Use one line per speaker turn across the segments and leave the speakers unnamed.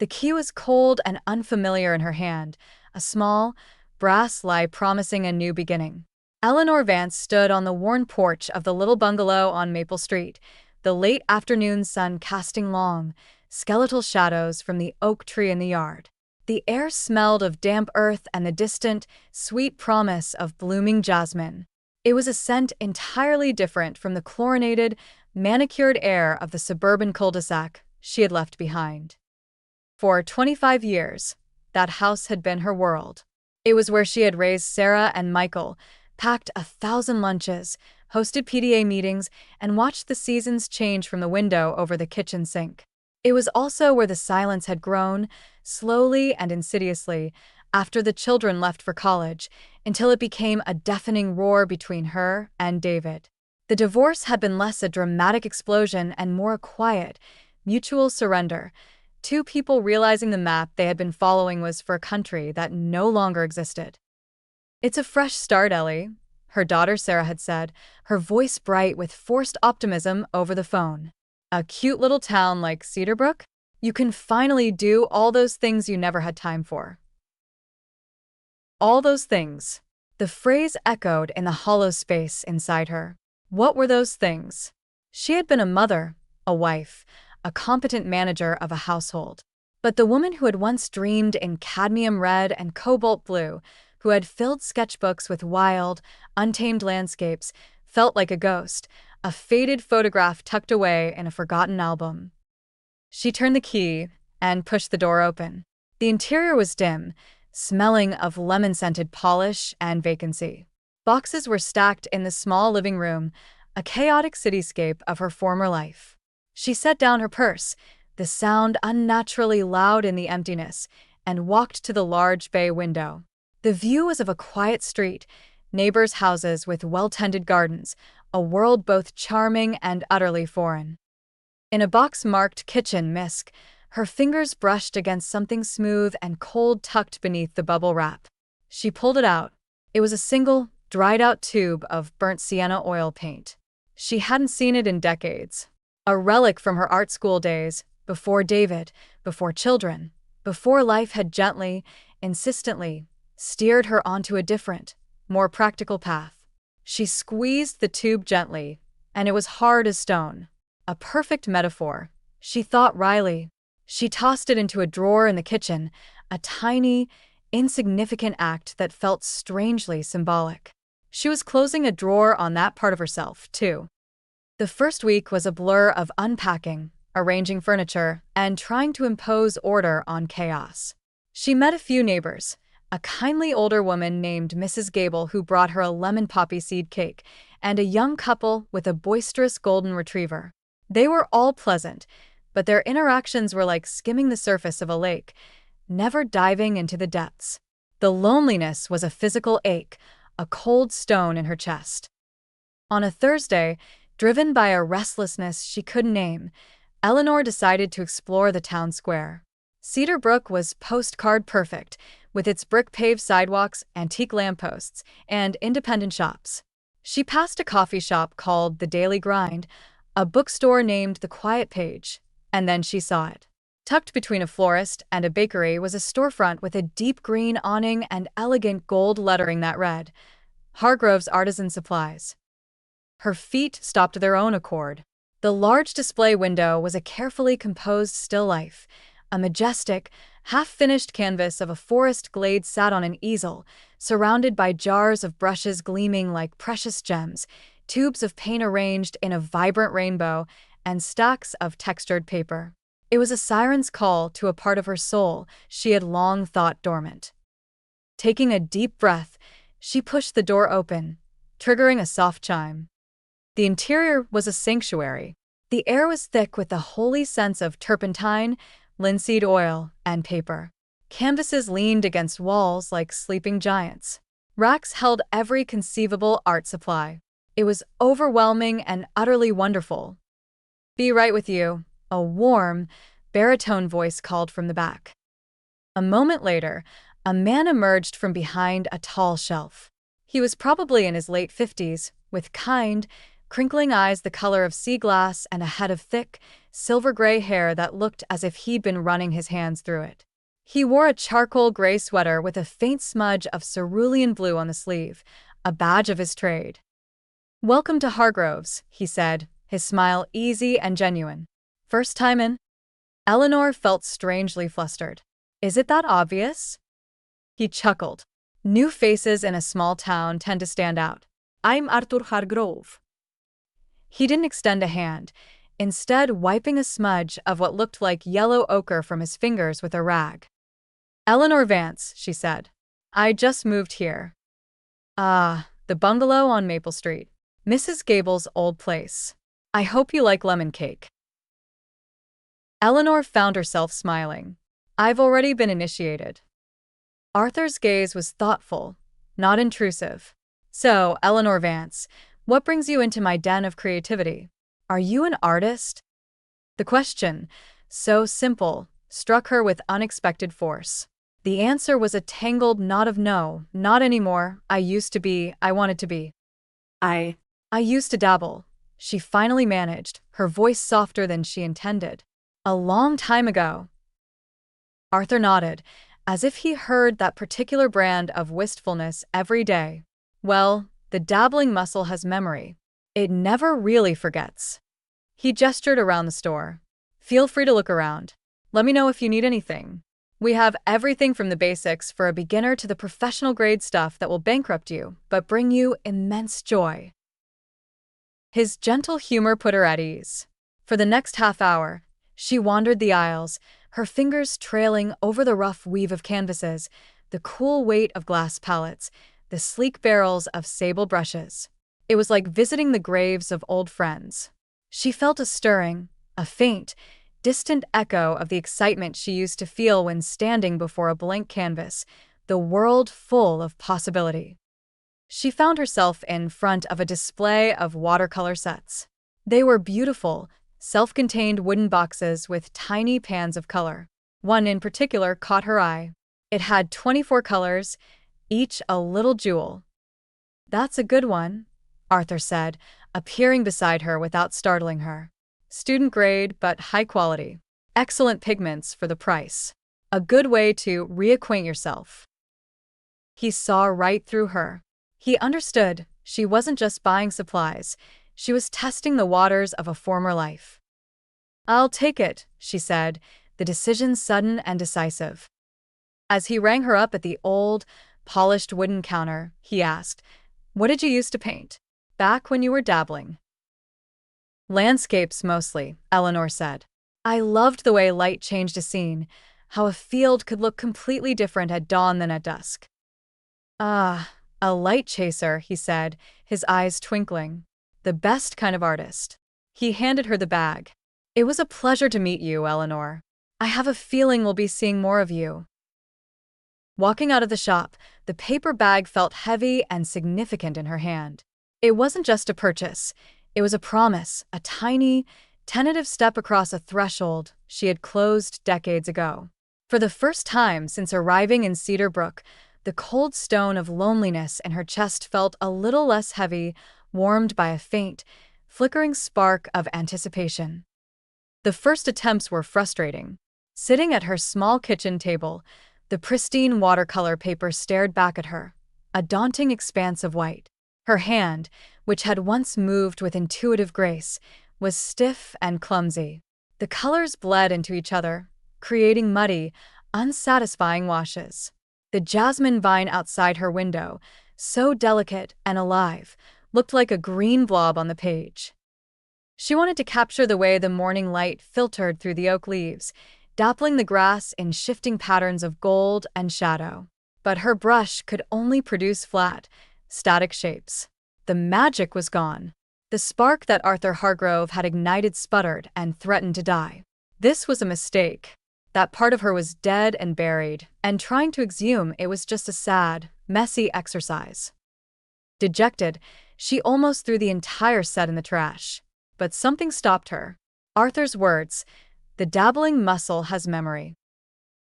The key was cold and unfamiliar in her hand, a small, brass lie promising a new beginning. Eleanor Vance stood on the worn porch of the little bungalow on Maple Street, the late afternoon sun casting long, skeletal shadows from the oak tree in the yard. The air smelled of damp earth and the distant, sweet promise of blooming jasmine. It was a scent entirely different from the chlorinated, manicured air of the suburban cul-de-sac she had left behind. For 25 years, that house had been her world. It was where she had raised Sarah and Michael, packed 1,000 lunches, hosted PTA meetings, and watched the seasons change from the window over the kitchen sink. It was also where the silence had grown, slowly and insidiously, after the children left for college, until it became a deafening roar between her and David. The divorce had been less a dramatic explosion and more a quiet, mutual surrender, two people realizing the map they had been following was for a country that no longer existed. "It's a fresh start, Ellie," her daughter Sarah had said, her voice bright with forced optimism over the phone. "A cute little town like Cedarbrook? You can finally do all those things you never had time for." All those things. The phrase echoed in the hollow space inside her. What were those things? She had been a mother, a wife, a competent manager of a household. But the woman who had once dreamed in cadmium red and cobalt blue, who had filled sketchbooks with wild, untamed landscapes, felt like a ghost, a faded photograph tucked away in a forgotten album. She turned the key and pushed the door open. The interior was dim, smelling of lemon-scented polish and vacancy. Boxes were stacked in the small living room, a chaotic cityscape of her former life. She set down her purse, the sound unnaturally loud in the emptiness, and walked to the large bay window. The view was of a quiet street, neighbors' houses with well-tended gardens, a world both charming and utterly foreign. In a box marked kitchen misc, her fingers brushed against something smooth and cold tucked beneath the bubble wrap. She pulled it out. It was a single, dried-out tube of burnt sienna oil paint. She hadn't seen it in decades. A relic from her art school days, before David, before children, before life had gently, insistently, steered her onto a different, more practical path. She squeezed the tube gently, and it was hard as stone. A perfect metaphor, she thought wryly. She tossed it into a drawer in the kitchen, a tiny, insignificant act that felt strangely symbolic. She was closing a drawer on that part of herself, too. The first week was a blur of unpacking, arranging furniture, and trying to impose order on chaos. She met a few neighbors, a kindly older woman named Mrs. Gable who brought her a lemon poppy seed cake, and a young couple with a boisterous golden retriever. They were all pleasant, but their interactions were like skimming the surface of a lake, never diving into the depths. The loneliness was a physical ache, a cold stone in her chest. On a Thursday, driven by a restlessness she couldn't name, Eleanor decided to explore the town square. Cedar Brook was postcard perfect, with its brick-paved sidewalks, antique lampposts, and independent shops. She passed a coffee shop called The Daily Grind, a bookstore named The Quiet Page, and then she saw it. Tucked between a florist and a bakery was a storefront with a deep green awning and elegant gold lettering that read, "Hargrove's Artisan Supplies." Her feet stopped of their own accord. The large display window was a carefully composed still life. A majestic, half-finished canvas of a forest glade sat on an easel, surrounded by jars of brushes gleaming like precious gems, tubes of paint arranged in a vibrant rainbow, and stacks of textured paper. It was a siren's call to a part of her soul she had long thought dormant. Taking a deep breath, she pushed the door open, triggering a soft chime. The interior was a sanctuary. The air was thick with the holy scents of turpentine, linseed oil, and paper. Canvases leaned against walls like sleeping giants. Racks held every conceivable art supply. It was overwhelming and utterly wonderful. "Be right with you," a warm, baritone voice called from the back. A moment later, a man emerged from behind a tall shelf. He was probably in his late 50s, with kind, crinkling eyes the color of sea glass and a head of thick, silver-gray hair that looked as if he'd been running his hands through it. He wore a charcoal gray sweater with a faint smudge of cerulean blue on the sleeve, a badge of his trade. "Welcome to Hargrove's," he said, his smile easy and genuine. "First time in?" Eleanor felt strangely flustered. "Is it that obvious?" He chuckled. "New faces in a small town tend to stand out. I'm Arthur Hargrove." He didn't extend a hand, instead wiping a smudge of what looked like yellow ochre from his fingers with a rag. "Eleanor Vance," she said. "I just moved here." "Ah, the bungalow on Maple Street. Mrs. Gable's old place. I hope you like lemon cake." Eleanor found herself smiling. "I've already been initiated." Arthur's gaze was thoughtful, not intrusive. "So, Eleanor Vance, what brings you into my den of creativity? Are you an artist?" The question, so simple, struck her with unexpected force. The answer was a tangled knot of no, not anymore, I used to be, I wanted to be. I used to dabble. She finally managed, her voice softer than she intended. "A long time ago." Arthur nodded, as if he heard that particular brand of wistfulness every day. "Well, the dabbling muscle has memory. It never really forgets." He gestured around the store. "Feel free to look around. Let me know if you need anything. We have everything from the basics for a beginner to the professional-grade stuff that will bankrupt you, but bring you immense joy." His gentle humor put her at ease. For the next half hour, she wandered the aisles, her fingers trailing over the rough weave of canvases, the cool weight of glass palettes, the sleek barrels of sable brushes. It was like visiting the graves of old friends. She felt a stirring, a faint, distant echo of the excitement she used to feel when standing before a blank canvas, the world full of possibility. She found herself in front of a display of watercolor sets. They were beautiful, self-contained wooden boxes with tiny pans of color. One in particular caught her eye. It had 24 colors, each a little jewel. "That's a good one," Arthur said, appearing beside her without startling her. "Student grade, but high quality. Excellent pigments for the price. A good way to reacquaint yourself." He saw right through her. He understood she wasn't just buying supplies, she was testing the waters of a former life. "I'll take it," she said, the decision sudden and decisive. As he rang her up at the old, polished wooden counter, he asked, "What did you used to paint, back when you were dabbling?" "Landscapes mostly," Eleanor said. "I loved the way light changed a scene, how a field could look completely different at dawn than at dusk." "Ah, a light chaser," he said, his eyes twinkling. "The best kind of artist." He handed her the bag. "It was a pleasure to meet you, Eleanor. I have a feeling we'll be seeing more of you." Walking out of the shop, the paper bag felt heavy and significant in her hand. It wasn't just a purchase. It was a promise, a tiny, tentative step across a threshold she had closed decades ago. For the first time since arriving in Cedar Brook, the cold stone of loneliness in her chest felt a little less heavy, warmed by a faint, flickering spark of anticipation. The first attempts were frustrating. Sitting at her small kitchen table, the pristine watercolor paper stared back at her, a daunting expanse of white. Her hand, which had once moved with intuitive grace, was stiff and clumsy. The colors bled into each other, creating muddy, unsatisfying washes. The jasmine vine outside her window, so delicate and alive, looked like a green blob on the page. She wanted to capture the way the morning light filtered through the oak leaves, dappling the grass in shifting patterns of gold and shadow. But her brush could only produce flat, static shapes. The magic was gone. The spark that Arthur Hargrove had ignited sputtered and threatened to die. This was a mistake. That part of her was dead and buried, and trying to exhume it was just a sad, messy exercise. Dejected, she almost threw the entire set in the trash. But something stopped her. Arthur's words, "The dabbling muscle has memory."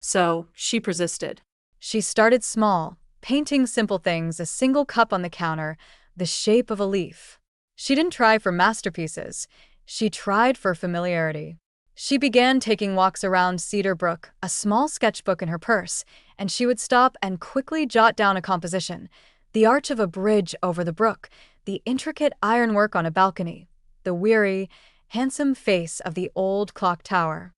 So, she persisted. She started small, painting simple things, a single cup on the counter, the shape of a leaf. She didn't try for masterpieces. She tried for familiarity. She began taking walks around Cedar Brook, a small sketchbook in her purse, and she would stop and quickly jot down a composition: the arch of a bridge over the brook, the intricate ironwork on a balcony, the weary, handsome face of the old clock tower.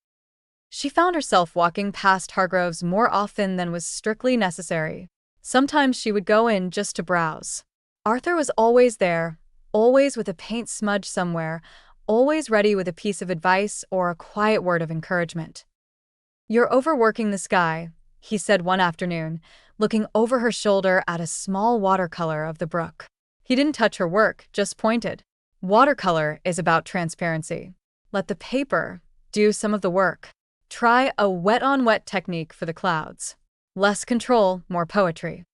She found herself walking past Hargrove's more often than was strictly necessary. Sometimes she would go in just to browse. Arthur was always there, always with a paint smudge somewhere, always ready with a piece of advice or a quiet word of encouragement. "You're overworking this guy," he said one afternoon, looking over her shoulder at a small watercolor of the brook. He didn't touch her work, just pointed. "Watercolor is about transparency. Let the paper do some of the work. Try a wet-on-wet technique for the clouds. Less control, more poetry."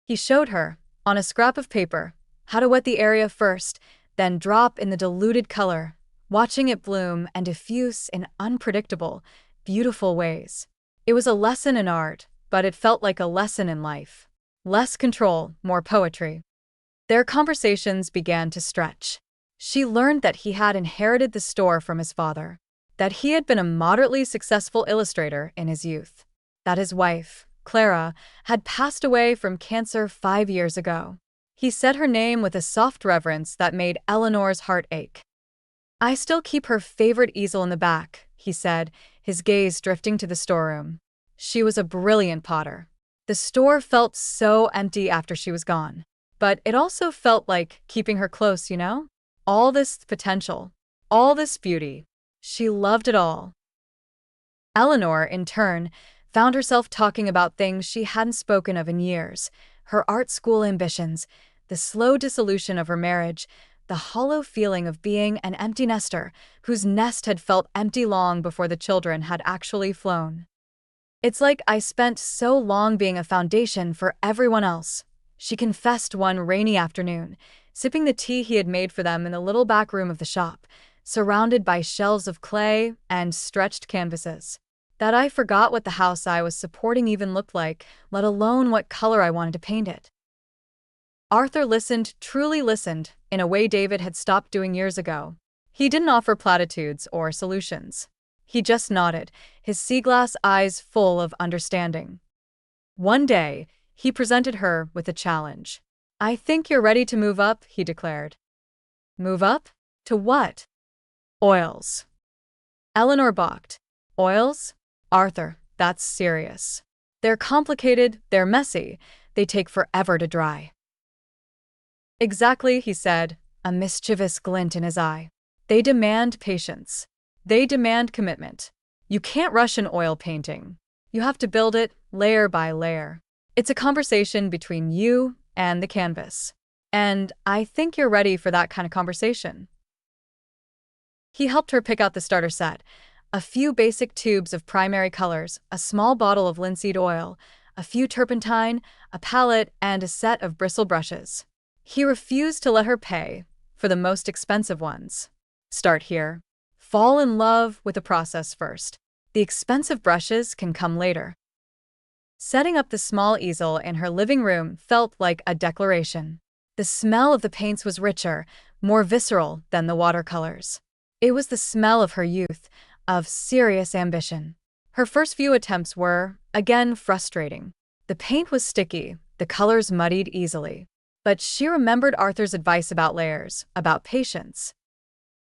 He showed her, on a scrap of paper, how to wet the area first, then drop in the diluted color, watching it bloom and diffuse in unpredictable, beautiful ways. It was a lesson in art, but it felt like a lesson in life. Less control, more poetry. Their conversations began to stretch. She learned that he had inherited the store from his father, that he had been a moderately successful illustrator in his youth, that his wife, Clara, had passed away from cancer 5 years ago. He said her name with a soft reverence that made Eleanor's heart ache. "I still keep her favorite easel in the back," he said, his gaze drifting to the storeroom. She was a brilliant potter. The store felt so empty after she was gone. But it also felt like keeping her close, you know? All this potential, all this beauty. She loved it all. Eleanor, in turn, found herself talking about things she hadn't spoken of in years: her art school ambitions, the slow dissolution of her marriage, the hollow feeling of being an empty nester whose nest had felt empty long before the children had actually flown. "It's like I spent so long being a foundation for everyone else," she confessed one rainy afternoon, sipping the tea he had made for them in the little back room of the shop, surrounded by shelves of clay and stretched canvases, "that I forgot what the house I was supporting even looked like, let alone what color I wanted to paint it." Arthur listened, truly listened, in a way David had stopped doing years ago. He didn't offer platitudes or solutions. He just nodded, his sea-glass eyes full of understanding. One day, he presented her with a challenge. "I think you're ready to move up," he declared. "Move up? To what?" "Oils." Eleanor balked. "Oils? Arthur, that's serious. They're complicated, they're messy, they take forever to dry." "Exactly," he said, a mischievous glint in his eye. "They demand patience. They demand commitment. You can't rush an oil painting. You have to build it layer by layer. It's a conversation between you and the canvas. And I think you're ready for that kind of conversation." He helped her pick out the starter set: a few basic tubes of primary colors, a small bottle of linseed oil, a few turpentine, a palette, and a set of bristle brushes. He refused to let her pay for the most expensive ones. "Start here. Fall in love with the process first. The expensive brushes can come later." Setting up the small easel in her living room felt like a declaration. The smell of the paints was richer, more visceral than the watercolors. It was the smell of her youth, of serious ambition. Her first few attempts were, again, frustrating. The paint was sticky, the colors muddied easily. But she remembered Arthur's advice about layers, about patience.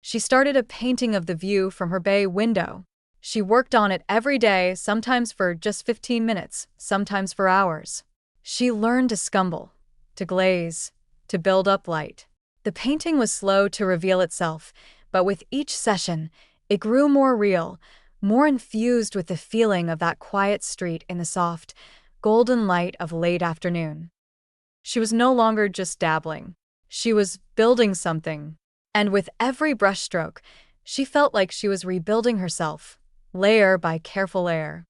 She started a painting of the view from her bay window. She worked on it every day, sometimes for just 15 minutes, sometimes for hours. She learned to scumble, to glaze, to build up light. The painting was slow to reveal itself, but with each session, it grew more real, more infused with the feeling of that quiet street in the soft, golden light of late afternoon. She was no longer just dabbling. She was building something. And with every brushstroke, she felt like she was rebuilding herself, layer by careful layer.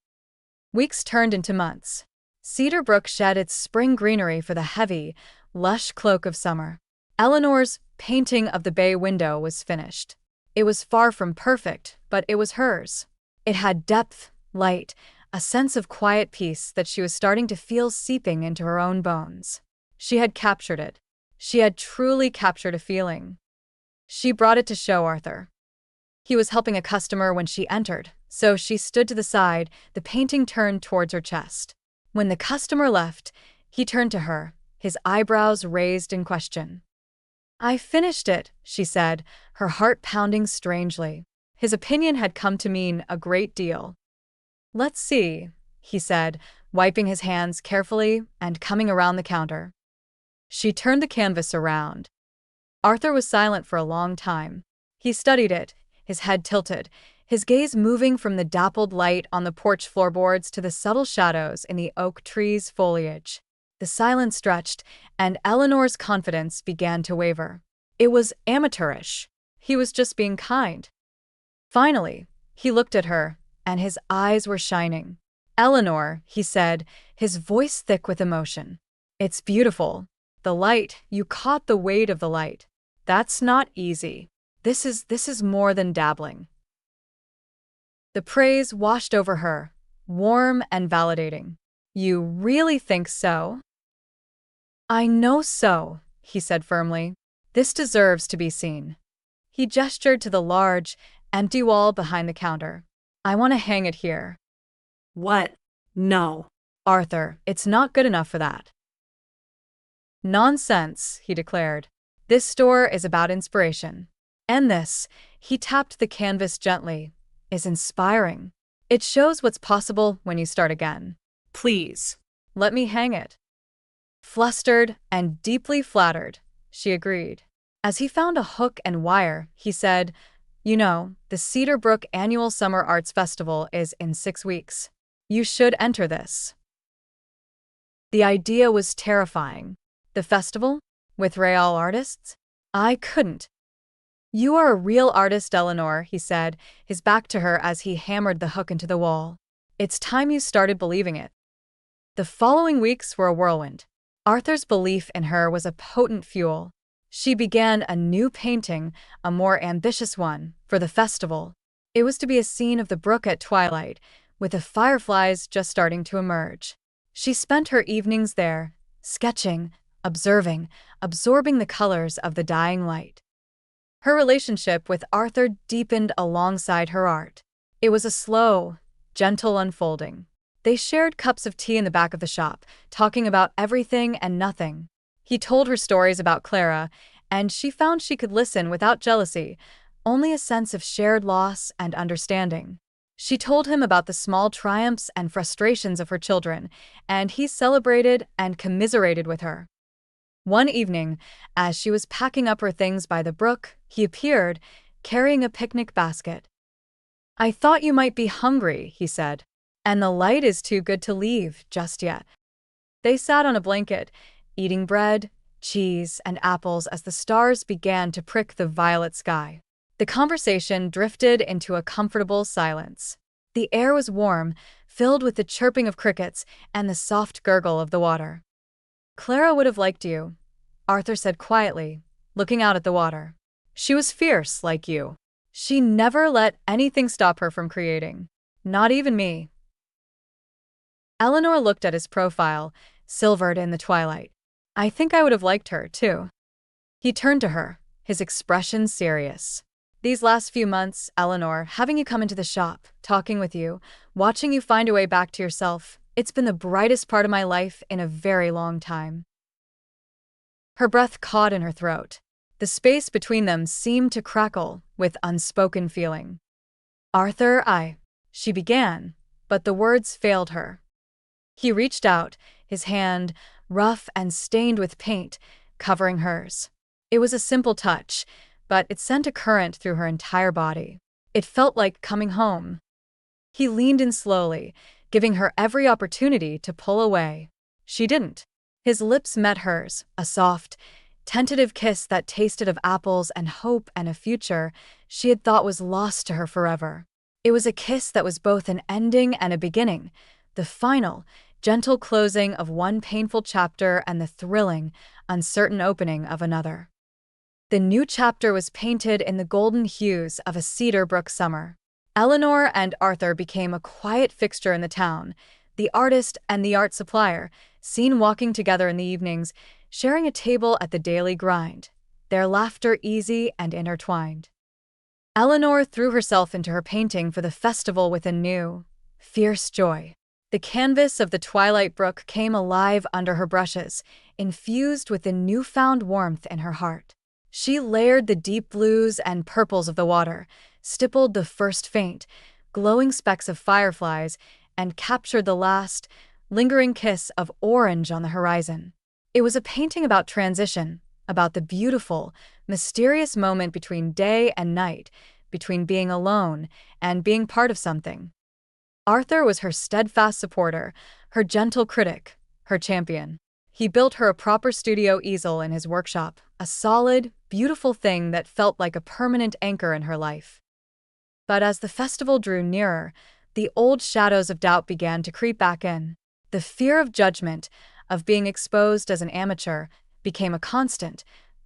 Weeks turned into months. Cedar Brook shed its spring greenery for the heavy, lush cloak of summer. Eleanor's painting of the bay window was finished. It was far from perfect, but it was hers. It had depth, light, a sense of quiet peace that she was starting to feel seeping into her own bones. She had captured it. She had truly captured a feeling. She brought it to show Arthur. He was helping a customer when she entered, so she stood to the side, the painting turned towards her chest. When the customer left, he turned to her, his eyebrows raised in question. "I finished it," she said, her heart pounding strangely. His opinion had come to mean a great deal. "Let's see," he said, wiping his hands carefully and coming around the counter. She turned the canvas around. Arthur was silent for a long time. He studied it, his head tilted, his gaze moving from the dappled light on the porch floorboards to the subtle shadows in the oak tree's foliage. The silence stretched, and Eleanor's confidence began to waver. It was amateurish. He was just being kind. Finally, he looked at her, and his eyes were shining. "Eleanor," he said, his voice thick with emotion. "It's beautiful. The light, you caught the weight of the light. That's not easy. This is more than dabbling." The praise washed over her, warm and validating. "You really think so?" "I know so," he said firmly. "This deserves to be seen." He gestured to the large, empty wall behind the counter. "I want to hang it here."
"What? No."
"Arthur, it's not good enough for that." "Nonsense," he declared. "This store is about inspiration. And this," he tapped the canvas gently, "is inspiring. It shows what's possible when you start again."
"Please."
"Let me hang it." Flustered and deeply flattered, she agreed. As he found a hook and wire, he said, "You know, the Cedar Brook Annual Summer Arts Festival is in 6 weeks. You should enter this." The idea was terrifying. The festival? With real artists? I couldn't. "You are a real artist, Eleanor," he said, his back to her as he hammered the hook into the wall. "It's time you started believing it." The following weeks were a whirlwind. Arthur's belief in her was a potent fuel. She began a new painting, a more ambitious one, for the festival. It was to be a scene of the brook at twilight, with the fireflies just starting to emerge. She spent her evenings there, sketching, observing, absorbing the colors of the dying light. Her relationship with Arthur deepened alongside her art. It was a slow, gentle unfolding. They shared cups of tea in the back of the shop, talking about everything and nothing. He told her stories about Clara, and she found she could listen without jealousy, only a sense of shared loss and understanding. She told him about the small triumphs and frustrations of her children, and he celebrated and commiserated with her. One evening, as she was packing up her things by the brook, he appeared, carrying a picnic basket. "I thought you might be hungry," he said, "and the light is too good to leave just yet." They sat on a blanket, eating bread, cheese, and apples as the stars began to prick the violet sky. The conversation drifted into a comfortable silence. The air was warm, filled with the chirping of crickets and the soft gurgle of the water. "Clara would have liked you," Arthur said quietly, looking out at the water. "She was fierce, like you. She never let anything stop her from creating. Not even me." Eleanor looked at his profile, silvered in the twilight. "I think I would have liked her, too." He turned to her, his expression serious. "These last few months, Eleanor, having you come into the shop, talking with you, watching you find a way back to yourself, it's been the brightest part of my life in a very long time." Her breath caught in her throat. The space between them seemed to crackle with unspoken feeling. "Arthur, she began, but the words failed her. He reached out, his hand, rough and stained with paint, covering hers. It was a simple touch, but it sent a current through her entire body. It felt like coming home. He leaned in slowly, giving her every opportunity to pull away. She didn't. His lips met hers, a soft, tentative kiss that tasted of apples and hope and a future she had thought was lost to her forever. It was a kiss that was both an ending and a beginning, the final, gentle closing of one painful chapter and the thrilling, uncertain opening of another. The new chapter was painted in the golden hues of a Cedar Brook summer. Eleanor and Arthur became a quiet fixture in the town, the artist and the art supplier, seen walking together in the evenings, sharing a table at the daily grind, their laughter easy and intertwined. Eleanor threw herself into her painting for the festival with a new, fierce joy. The canvas of the Twilight Brook came alive under her brushes, infused with the newfound warmth in her heart. She layered the deep blues and purples of the water, stippled the first faint, glowing specks of fireflies, and captured the last, lingering kiss of orange on the horizon. It was a painting about transition, about the beautiful, mysterious moment between day and night, between being alone and being part of something. Arthur was her steadfast supporter, her gentle critic, her champion. He built her a proper studio easel in his workshop, a solid, beautiful thing that felt like a permanent anchor in her life. But as the festival drew nearer, the old shadows of doubt began to creep back in. The fear of judgment, of being exposed as an amateur, became a constant,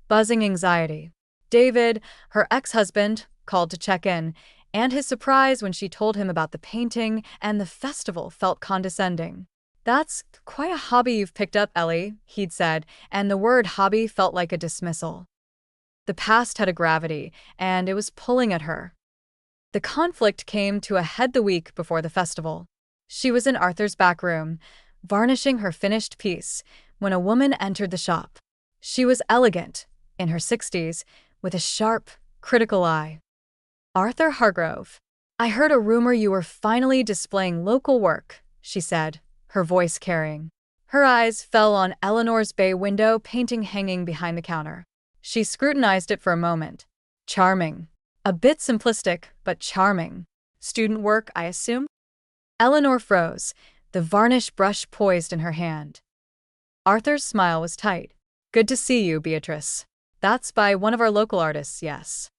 buzzing anxiety. David, her ex-husband, called to check in, and his surprise when she told him about the painting and the festival felt condescending. "That's quite a hobby you've picked up, Ellie," he'd said, and the word hobby felt like a dismissal. The past had a gravity, and it was pulling at her. The conflict came to a head the week before the festival. She was in Arthur's back room, varnishing her finished piece, when a woman entered the shop. She was elegant, in her 60s, with a sharp, critical eye. "Arthur Hargrove, I heard a rumor you were finally displaying local work," she said, her voice carrying. Her eyes fell on Eleanor's bay window painting hanging behind the counter. She scrutinized it for a moment. Charming. A bit simplistic, but charming. "Student work, I assume?" Eleanor froze, the varnish brush poised in her hand. Arthur's smile was tight. "Good to see you, Beatrice. That's by one of our local artists, yes."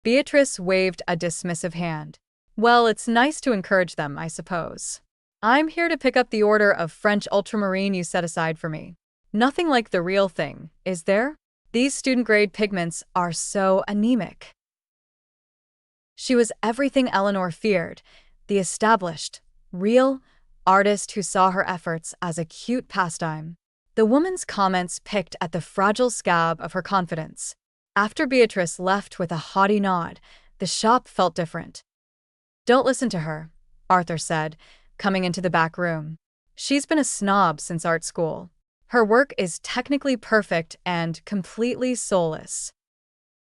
Beatrice waved a dismissive hand. "Well, it's nice to encourage them, I suppose. I'm here to pick up the order of French ultramarine you set aside for me. Nothing like the real thing, is there? These student-grade pigments are so anemic." She was everything Eleanor feared, the established, real artist who saw her efforts as a cute pastime. The woman's comments picked at the fragile scab of her confidence. After Beatrice left with a haughty nod, the shop felt different. "Don't listen to her," Arthur said, coming into the back room. "She's been a snob since art school. Her work is technically perfect and completely soulless."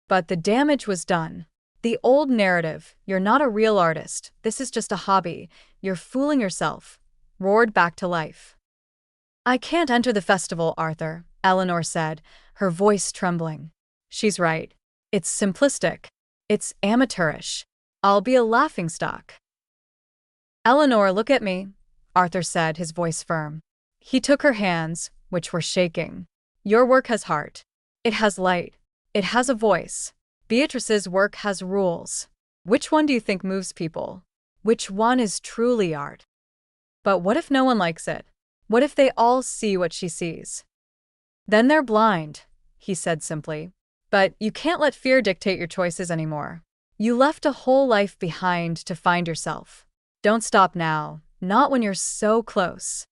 But the damage was done. The old narrative, "You're not a real artist, this is just a hobby, you're fooling yourself," roared back to life. "I can't enter the festival, Arthur," Eleanor said, her voice trembling. "She's right. It's simplistic. It's amateurish. I'll be a laughingstock." "Eleanor, look at me," Arthur said, his voice firm. He took her hands, which were shaking. "Your work has heart. It has light. It has a voice. Beatrice's work has rules. Which one do you think moves people? Which one is truly art? But what if no one likes it? What if they all see what she sees? Then they're blind," he said simply. "But you can't let fear dictate your choices anymore. You left a whole life behind to find yourself. Don't stop now, not when you're so close."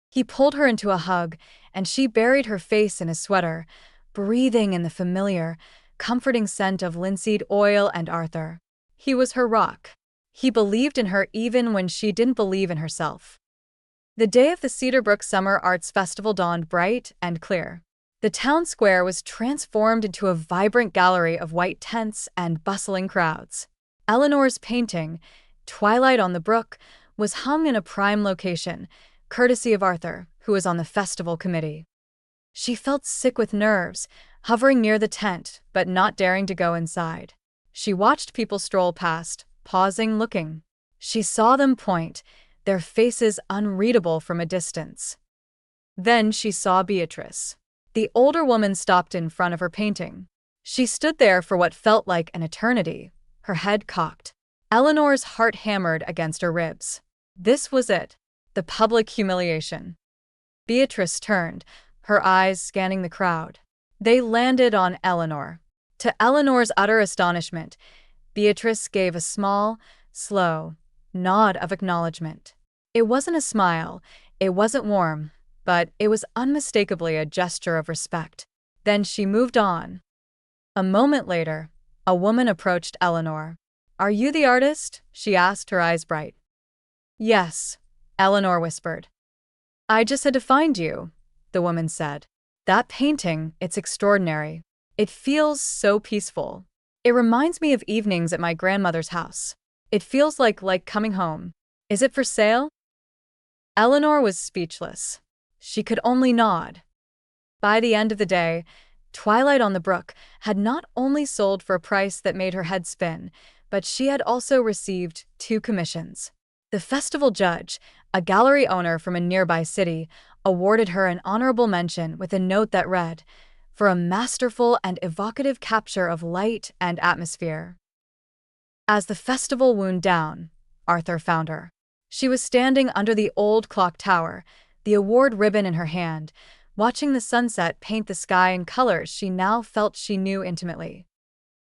He pulled her into a hug, and she buried her face in his sweater, breathing in the familiar, comforting scent of linseed oil and Arthur. He was her rock. He believed in her even when she didn't believe in herself. The day of the Cedarbrook Summer Arts Festival dawned bright and clear. The town square was transformed into a vibrant gallery of white tents and bustling crowds. Eleanor's painting, Twilight on the Brook, was hung in a prime location, courtesy of Arthur, who was on the festival committee. She felt sick with nerves, hovering near the tent, but not daring to go inside. She watched people stroll past, pausing, looking. She saw them point, their faces unreadable from a distance. Then she saw Beatrice. The older woman stopped in front of her painting. She stood there for what felt like an eternity, her head cocked. Eleanor's heart hammered against her ribs. This was it, the public humiliation. Beatrice turned, her eyes scanning the crowd. They landed on Eleanor. To Eleanor's utter astonishment, Beatrice gave a small, slow nod of acknowledgement. It wasn't a smile, it wasn't warm, but it was unmistakably a gesture of respect. Then she moved on. A moment later, A woman approached Eleanor. "Are you the artist?" she asked, her eyes bright. "Yes," Eleanor whispered. "I just had to find you," the woman said. "That painting, it's extraordinary. It feels so peaceful. It reminds me of evenings at my grandmother's house. It feels like coming home. Is it for sale?" Eleanor was speechless. She could only nod. By the end of the day, Twilight on the Brook had not only sold for a price that made her head spin, but she had also received 2 commissions. The festival judge, a gallery owner from a nearby city, awarded her an honorable mention with a note that read, "For a masterful and evocative capture of light and atmosphere." As the festival wound down, Arthur found her. She was standing under the old clock tower, the award ribbon in her hand, watching the sunset paint the sky in colors she now felt she knew intimately.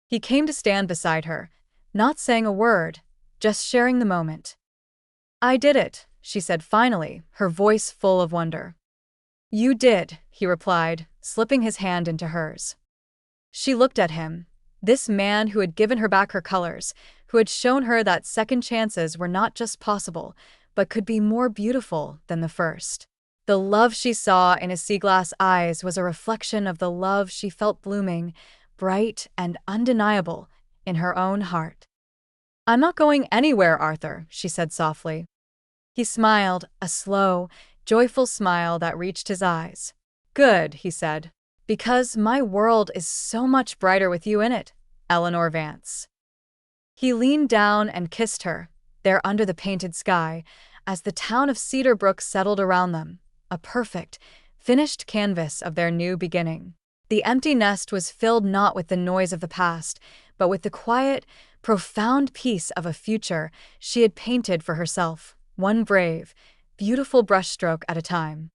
He came to stand beside her, not saying a word, just sharing the moment. "I did it," she said finally, her voice full of wonder. "You did," he replied, slipping his hand into hers. She looked at him, this man who had given her back her colors, who had shown her that second chances were not just possible, but could be more beautiful than the first. The love she saw in his sea-glass eyes was a reflection of the love she felt blooming, bright and undeniable, in her own heart. "I'm not going anywhere, Arthur," she said softly. He smiled, a slow, joyful smile that reached his eyes. "Good," he said, "because my world is so much brighter with you in it, Eleanor Vance." He leaned down and kissed her, there under the painted sky, as the town of Cedar Brook settled around them, a perfect, finished canvas of their new beginning. The empty nest was filled not with the noise of the past, but with the quiet, profound peace of a future she had painted for herself, one brave, beautiful brushstroke at a time.